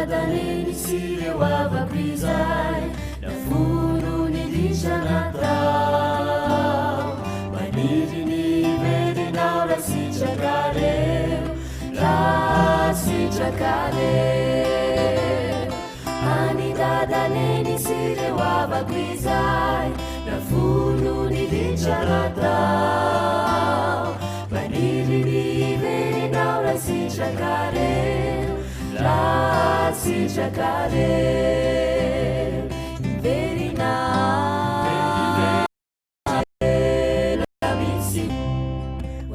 dadaneny sy reo avako izay nafono ny litranatao maniry ny verinao rasitrakareo rasitrakareo any dadaneny sy reo avako izay nafono ny litranatao maniry ny verinao rasitrakareo rasitrakareo verinao misy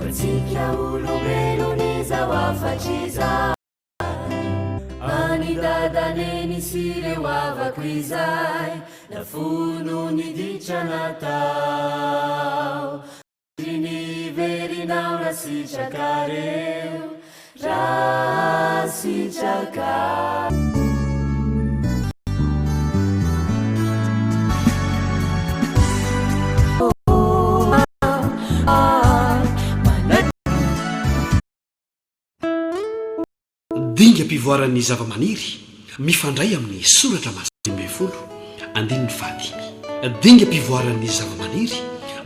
otsika olombelony zao afatriza any dadaneny sy reo avako izay nafono ny ditranatao ny verinao rasitrakareo rasitrakareo dinga mpivoaran'ny zavamaniry mifandray amin'ny soratra masiny 20 andininy fadimy dinga mpivoaran'ny zavamaniry